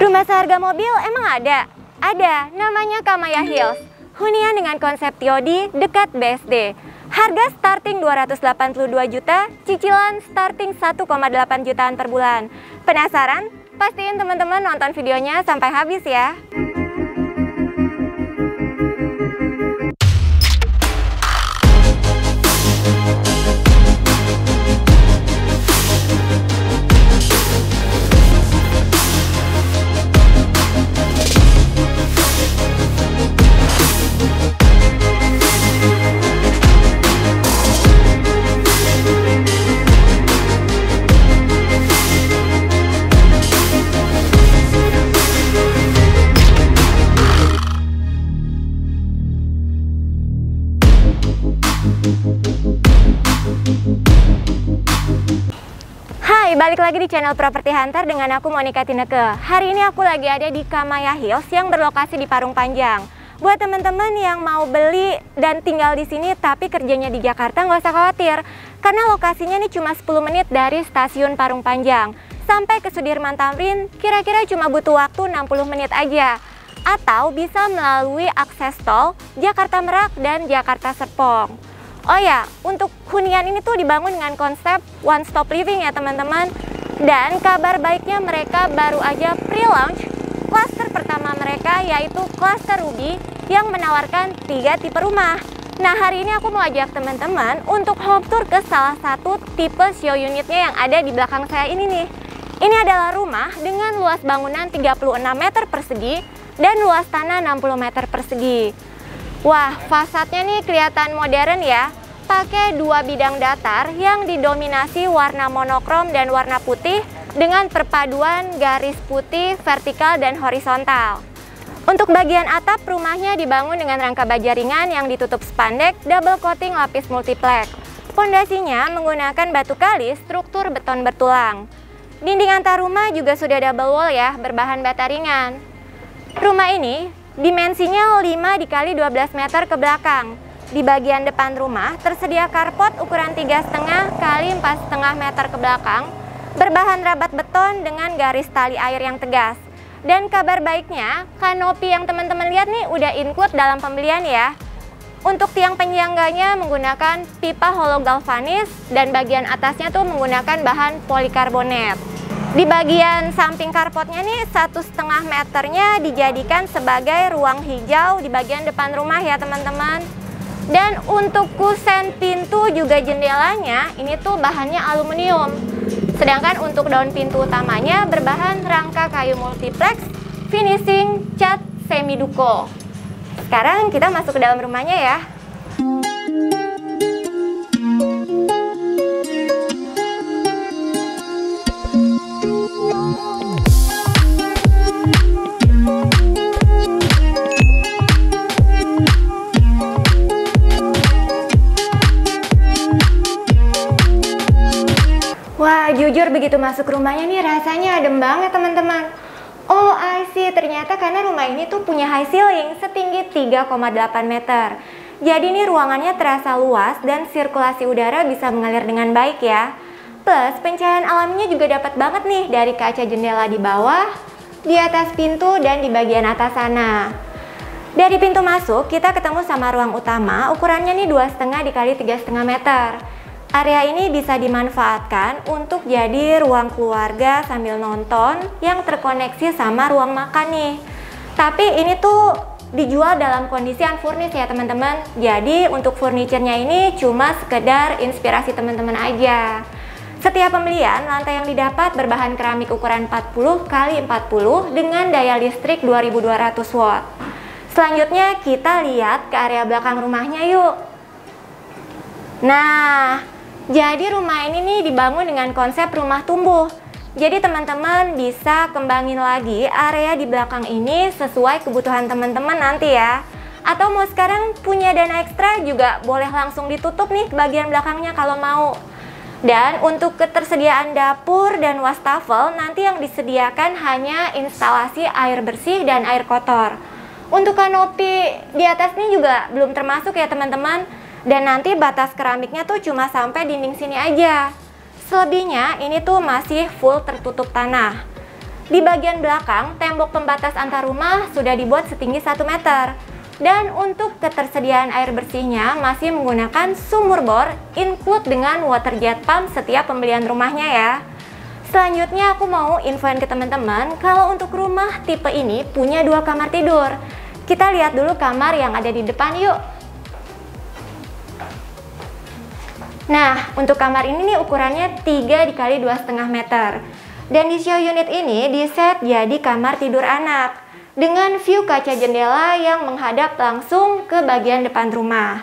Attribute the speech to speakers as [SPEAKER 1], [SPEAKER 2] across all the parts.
[SPEAKER 1] Rumah seharga mobil emang ada? Ada, namanya Kamaya Hills. Hunian dengan konsep TOD dekat BSD. Harga starting 282 juta, cicilan starting 1,8 jutaan per bulan. Penasaran? Pastiin teman-teman nonton videonya sampai habis ya. Hai, balik lagi di channel Property Hunter dengan aku Monica Tineke. Hari ini aku lagi ada di Kamaya Hills yang berlokasi di Parung Panjang. Buat teman-teman yang mau beli dan tinggal di sini tapi kerjanya di Jakarta, nggak usah khawatir. Karena lokasinya ini cuma 10 menit dari stasiun Parung Panjang. Sampai ke Sudirman Tamrin kira-kira cuma butuh waktu 60 menit aja. Atau bisa melalui akses tol Jakarta Merak dan Jakarta Serpong. Oh ya, untuk hunian ini tuh dibangun dengan konsep one stop living ya teman-teman. Dan kabar baiknya mereka baru aja pre-launch klaster pertama mereka, yaitu klaster Ruby yang menawarkan 3 tipe rumah. Nah, hari ini aku mau ajak teman-teman untuk home tour ke salah satu tipe show unitnya yang ada di belakang saya ini nih. Ini adalah rumah dengan luas bangunan 36 meter persegi dan luas tanah 60 meter persegi. Wah, fasadnya nih kelihatan modern ya. Pakai 2 bidang datar yang didominasi warna monokrom dan warna putih dengan perpaduan garis putih vertikal dan horizontal. Untuk bagian atap, rumahnya dibangun dengan rangka baja ringan yang ditutup spandek double coating lapis multiplex. Pondasinya menggunakan batu kali struktur beton bertulang. Dinding antar rumah juga sudah double wall ya, berbahan bata ringan. Rumah ini dimensinya 5 x 12 meter ke belakang. Di bagian depan rumah tersedia carport ukuran 3,5 x 4,5 meter ke belakang, berbahan rabat beton dengan garis tali air yang tegas. Dan kabar baiknya, kanopi yang teman-teman lihat nih udah include dalam pembelian ya. Untuk tiang penyangganya menggunakan pipa hollow galvanis dan bagian atasnya tuh menggunakan bahan polikarbonat. Di bagian samping carportnya nih 1,5 meternya dijadikan sebagai ruang hijau di bagian depan rumah ya teman-teman. Dan untuk kusen pintu juga jendelanya ini tuh bahannya aluminium. Sedangkan untuk daun pintu utamanya berbahan rangka kayu multiplex, finishing cat semi duko. Sekarang kita masuk ke dalam rumahnya ya. Wah, jujur begitu masuk rumahnya nih rasanya adem banget teman-teman. Oh, I see. Ternyata karena rumah ini tuh punya high ceiling setinggi 3,8 meter. Jadi nih ruangannya terasa luas dan sirkulasi udara bisa mengalir dengan baik ya. Plus pencahayaan alaminya juga dapat banget nih dari kaca jendela di bawah, di atas pintu dan di bagian atas sana. Dari pintu masuk kita ketemu sama ruang utama, ukurannya nih 2,5 x 3,5 meter. Area ini bisa dimanfaatkan untuk jadi ruang keluarga sambil nonton yang terkoneksi sama ruang makan nih. Tapi ini tuh dijual dalam kondisi unfurnished ya teman-teman. Jadi untuk furniturnya ini cuma sekedar inspirasi teman-teman aja. Setiap pembelian, lantai yang didapat berbahan keramik ukuran 40 x 40 dengan daya listrik 2200 watt. Selanjutnya kita lihat ke area belakang rumahnya yuk. Nah, jadi rumah ini nih dibangun dengan konsep rumah tumbuh. Jadi teman-teman bisa kembangin lagi area di belakang ini sesuai kebutuhan teman-teman nanti ya. Atau mau sekarang punya dana ekstra juga boleh langsung ditutup nih bagian belakangnya kalau mau. Dan untuk ketersediaan dapur dan wastafel nanti yang disediakan hanya instalasi air bersih dan air kotor. Untuk kanopi di atas ini juga belum termasuk ya teman-teman. Dan nanti batas keramiknya tuh cuma sampai dinding sini aja. Selebihnya ini tuh masih full tertutup tanah. Di bagian belakang, tembok pembatas antar rumah sudah dibuat setinggi 1 meter. Dan untuk ketersediaan air bersihnya masih menggunakan sumur bor, include dengan water jet pump setiap pembelian rumahnya ya. Selanjutnya aku mau infoin ke teman-teman kalau untuk rumah tipe ini punya 2 kamar tidur. Kita lihat dulu kamar yang ada di depan yuk. Nah, untuk kamar ini nih ukurannya 3 x 2,5 meter. Dan di show unit ini diset jadi kamar tidur anak dengan view kaca jendela yang menghadap langsung ke bagian depan rumah.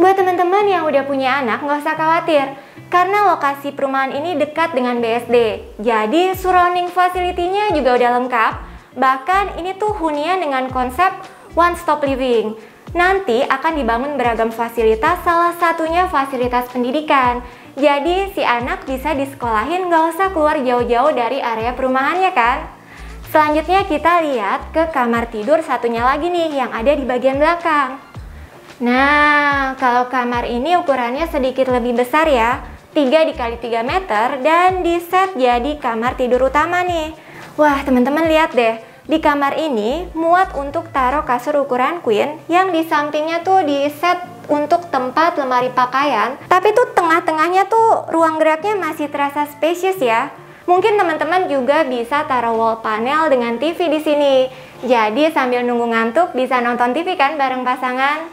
[SPEAKER 1] Buat teman-teman yang udah punya anak nggak usah khawatir, karena lokasi perumahan ini dekat dengan BSD. Jadi surrounding facility-nya juga udah lengkap. Bahkan ini tuh hunian dengan konsep one stop living. Nanti akan dibangun beragam fasilitas, salah satunya fasilitas pendidikan. Jadi si anak bisa disekolahin nggak usah keluar jauh-jauh dari area perumahannya kan. Selanjutnya kita lihat ke kamar tidur satunya lagi nih yang ada di bagian belakang. Nah, kalau kamar ini ukurannya sedikit lebih besar ya, 3 x 3 meter dan diset jadi kamar tidur utama nih. Wah, teman-teman lihat deh. Di kamar ini muat untuk taruh kasur ukuran queen yang di sampingnya tuh diset untuk tempat lemari pakaian. Tapi tuh tengah-tengahnya tuh ruang geraknya masih terasa spacious ya. Mungkin teman-teman juga bisa taruh wall panel dengan TV di sini. Jadi sambil nunggu ngantuk bisa nonton TV kan bareng pasangan.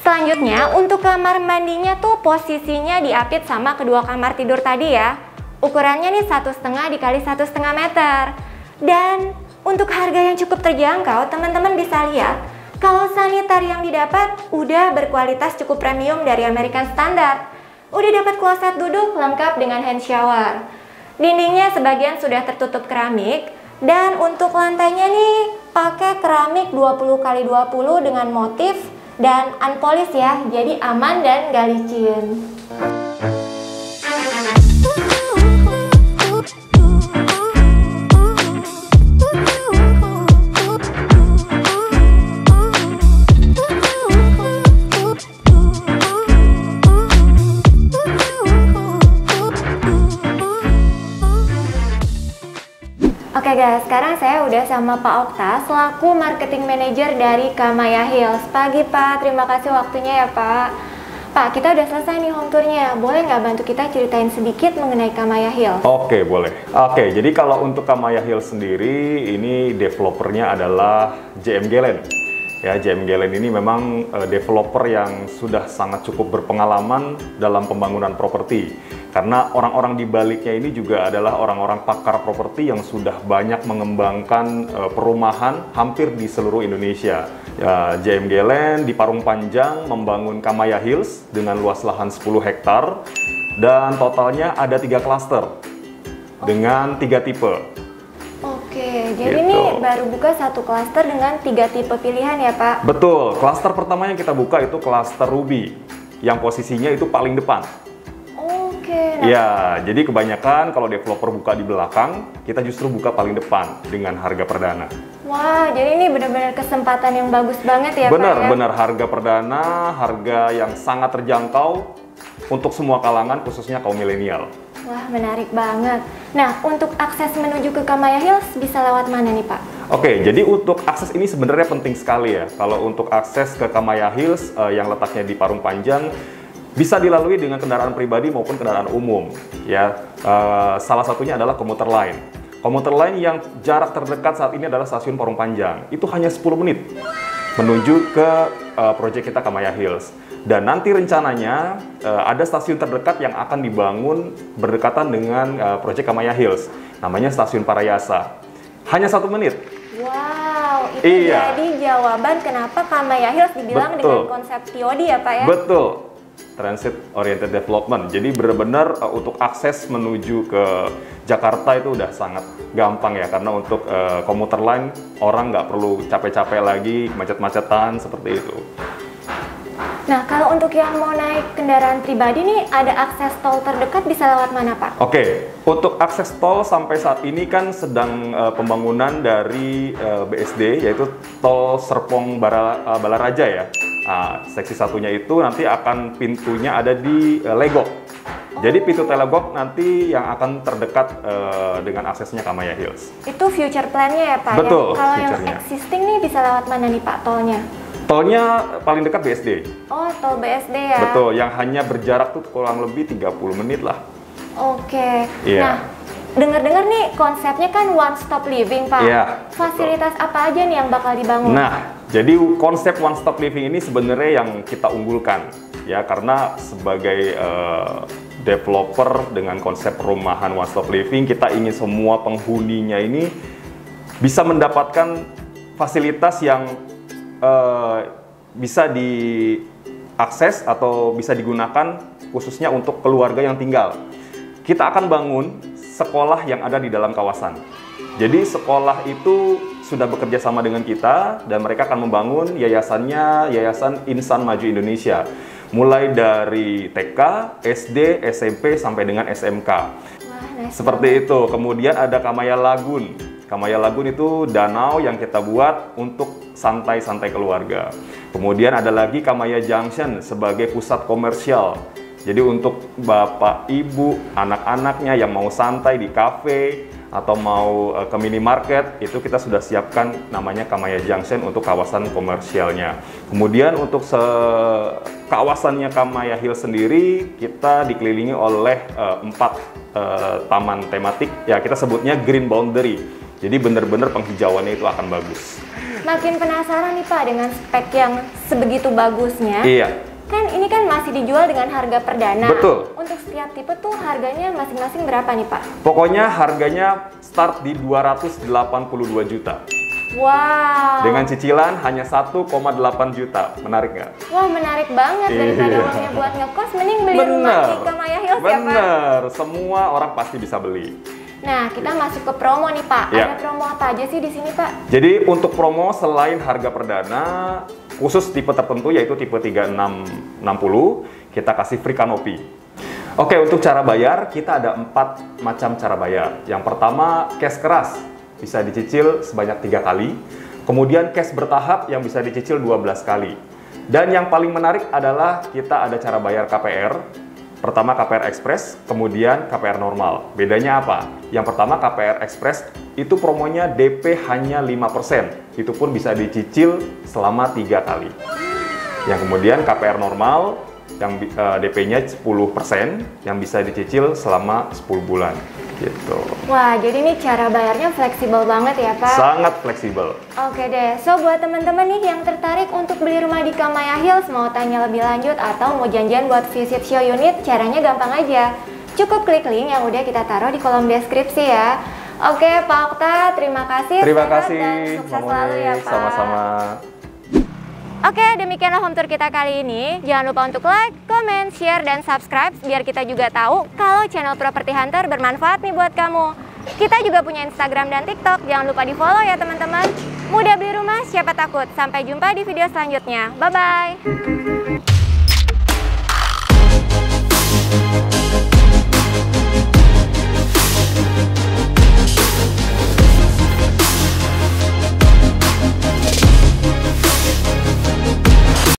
[SPEAKER 1] Selanjutnya untuk kamar mandinya tuh posisinya diapit sama kedua kamar tidur tadi ya. Ukurannya nih 1,5 x 1,5 meter. Dan untuk harga yang cukup terjangkau, teman-teman bisa lihat kalau sanitary yang didapat udah berkualitas cukup premium dari American Standard. Udah dapat kloset duduk lengkap dengan hand shower. Dindingnya sebagian sudah tertutup keramik dan untuk lantainya nih pakai keramik 20 x 20 dengan motif dan unpolished ya, jadi aman dan gak licin. Oke guys, sekarang saya udah sama Pak Okta selaku marketing manager dari Kamaya Hills. Pagi Pak, terima kasih waktunya ya Pak. Pak, kita udah selesai nih home tournya. Boleh nggak bantu kita ceritain sedikit mengenai Kamaya Hills?
[SPEAKER 2] Oke, boleh. Oke, jadi kalau untuk Kamaya Hills sendiri, ini developernya adalah JMG Land. Ya, JMG Land ini memang developer yang sudah sangat cukup berpengalaman dalam pembangunan properti. Karena orang-orang di baliknya ini juga adalah orang-orang pakar properti yang sudah banyak mengembangkan perumahan hampir di seluruh Indonesia. Ya, JMG Land di Parung Panjang membangun Kamaya Hills dengan luas lahan 10 hektar dan totalnya ada 3 klaster dengan 3 tipe.
[SPEAKER 1] Oke, jadi ini baru buka 1 klaster dengan 3 tipe pilihan ya Pak?
[SPEAKER 2] Betul, klaster pertama yang kita buka itu klaster Ruby yang posisinya itu paling depan.
[SPEAKER 1] Nah.
[SPEAKER 2] Ya, jadi kebanyakan kalau developer buka di belakang, kita justru buka paling depan dengan harga perdana.
[SPEAKER 1] Wah, jadi ini benar-benar kesempatan yang bagus banget ya
[SPEAKER 2] benar,
[SPEAKER 1] Pak ya?
[SPEAKER 2] Benar, harga perdana, harga yang sangat terjangkau untuk semua kalangan, khususnya kaum milenial.
[SPEAKER 1] Wah, menarik banget. Nah, untuk akses menuju ke Kamaya Hills bisa lewat mana nih Pak?
[SPEAKER 2] Oke, jadi untuk akses ini sebenarnya penting sekali ya. Kalau untuk akses ke Kamaya Hills yang letaknya di Parung Panjang, bisa dilalui dengan kendaraan pribadi maupun kendaraan umum. Ya, salah satunya adalah komuter line. Komuter line yang jarak terdekat saat ini adalah stasiun Parung Panjang. Itu hanya 10 menit menuju ke proyek kita Kamaya Hills. Dan nanti rencananya ada stasiun terdekat yang akan dibangun berdekatan dengan proyek Kamaya Hills. Namanya Stasiun Parayasa. Hanya 1 menit.
[SPEAKER 1] Wow, itu jadi jawaban kenapa Kamaya Hills dibilang dengan konsep TOD ya Pak ya?
[SPEAKER 2] Betul. Transit Oriented Development. Jadi benar-benar untuk akses menuju ke Jakarta itu udah sangat gampang ya, karena untuk komuter line orang nggak perlu capek-capek lagi, macet-macetan seperti itu.
[SPEAKER 1] Nah, kalau untuk yang mau naik kendaraan pribadi nih, ada akses tol terdekat bisa lewat mana Pak?
[SPEAKER 2] Oke, untuk akses tol sampai saat ini kan sedang pembangunan dari BSD, yaitu tol Serpong Balaraja ya. Nah, seksi satunya itu nanti akan pintunya ada di Legok. Jadi pintu telegok nanti yang akan terdekat dengan aksesnya Kamaya Hills.
[SPEAKER 1] Itu future plan-nya ya Pak?
[SPEAKER 2] Betul,
[SPEAKER 1] Kalau yang
[SPEAKER 2] future-nya.
[SPEAKER 1] existing nih bisa lewat mana nih Pak tolnya?
[SPEAKER 2] Tolnya paling dekat BSD.
[SPEAKER 1] Oh, tol BSD ya?
[SPEAKER 2] Betul, yang hanya berjarak tuh kurang lebih 30 menit lah.
[SPEAKER 1] Oke.
[SPEAKER 2] Iya.
[SPEAKER 1] Nah, dengar-dengar nih konsepnya kan one stop living Pak.
[SPEAKER 2] Iya,
[SPEAKER 1] Fasilitas apa aja nih yang bakal dibangun?
[SPEAKER 2] Nah, jadi konsep one stop living ini sebenarnya yang kita unggulkan ya, karena sebagai developer dengan konsep perumahan one stop living, kita ingin semua penghuninya ini bisa mendapatkan fasilitas yang bisa diakses atau bisa digunakan khususnya untuk keluarga yang tinggal. Kita akan bangun sekolah yang ada di dalam kawasan. Jadi sekolah itu sudah bekerja sama dengan kita dan mereka akan membangun yayasannya, Yayasan Insan Maju Indonesia. Mulai dari TK, SD, SMP sampai dengan SMK.
[SPEAKER 1] Wah, nice.
[SPEAKER 2] Seperti itu. Kemudian ada Kamaya Lagun. Kamaya Lagun itu danau yang kita buat untuk santai-santai keluarga. Kemudian ada lagi Kamaya Junction sebagai pusat komersial. Jadi untuk bapak, ibu, anak-anaknya yang mau santai di kafe atau mau ke minimarket, itu kita sudah siapkan namanya Kamaya Junction untuk kawasan komersialnya. Kemudian untuk kawasannya Kamaya Hills sendiri, kita dikelilingi oleh 4 taman tematik, ya kita sebutnya green boundary. Jadi benar-benar penghijauannya itu akan bagus.
[SPEAKER 1] Makin penasaran nih Pak dengan spek yang sebegitu bagusnya.
[SPEAKER 2] Iya.
[SPEAKER 1] Kan ini kan masih dijual dengan harga perdana.
[SPEAKER 2] Betul.
[SPEAKER 1] Untuk setiap tipe tuh harganya masing-masing berapa nih Pak?
[SPEAKER 2] Pokoknya harganya start di 282 juta.
[SPEAKER 1] Wow.
[SPEAKER 2] Dengan cicilan hanya 1,8 juta. Menarik nggak?
[SPEAKER 1] Wah, menarik banget. Daripada
[SPEAKER 2] Iya.
[SPEAKER 1] uangnya buat ngekos, mending beli rumah di Kamaya Hills ya Pak?
[SPEAKER 2] Bener, semua orang pasti bisa beli.
[SPEAKER 1] Nah, kita masuk ke promo nih Pak.
[SPEAKER 2] Iya.
[SPEAKER 1] Ada promo apa aja sih di sini Pak?
[SPEAKER 2] Jadi untuk promo selain harga perdana, khusus tipe tertentu yaitu tipe 3660, kita kasih free kanopi. Oke, untuk cara bayar, kita ada 4 macam cara bayar. Yang pertama, cash keras, bisa dicicil sebanyak 3 kali. Kemudian cash bertahap yang bisa dicicil 12 kali. Dan yang paling menarik adalah kita ada cara bayar KPR. Pertama KPR Express, kemudian KPR normal. Bedanya apa? Yang pertama KPR Express itu promonya DP hanya 5%. Itu pun bisa dicicil selama 3 kali. Yang kemudian KPR normal yang DP-nya 10% yang bisa dicicil selama 10 bulan. Gitu.
[SPEAKER 1] Wah, jadi ini cara bayarnya fleksibel banget ya Pak?
[SPEAKER 2] Sangat fleksibel.
[SPEAKER 1] Oke deh, so buat teman-teman nih yang tertarik untuk beli rumah di Kamaya Hills, mau tanya lebih lanjut atau mau janjian buat visit show unit, caranya gampang aja. Cukup klik link yang udah kita taruh di kolom deskripsi ya. Oke Pak Okta, terima kasih.
[SPEAKER 2] Terima
[SPEAKER 1] sehat
[SPEAKER 2] kasih,
[SPEAKER 1] dan sukses selalu ya Pak.
[SPEAKER 2] Sama-sama.
[SPEAKER 1] Oke, demikianlah home tour kita kali ini. Jangan lupa untuk like, comment, share, dan subscribe biar kita juga tahu kalau channel Property Hunter bermanfaat nih buat kamu. Kita juga punya Instagram dan TikTok, jangan lupa di-follow ya teman-teman. Mudah beli rumah, siapa takut? Sampai jumpa di video selanjutnya. Bye-bye!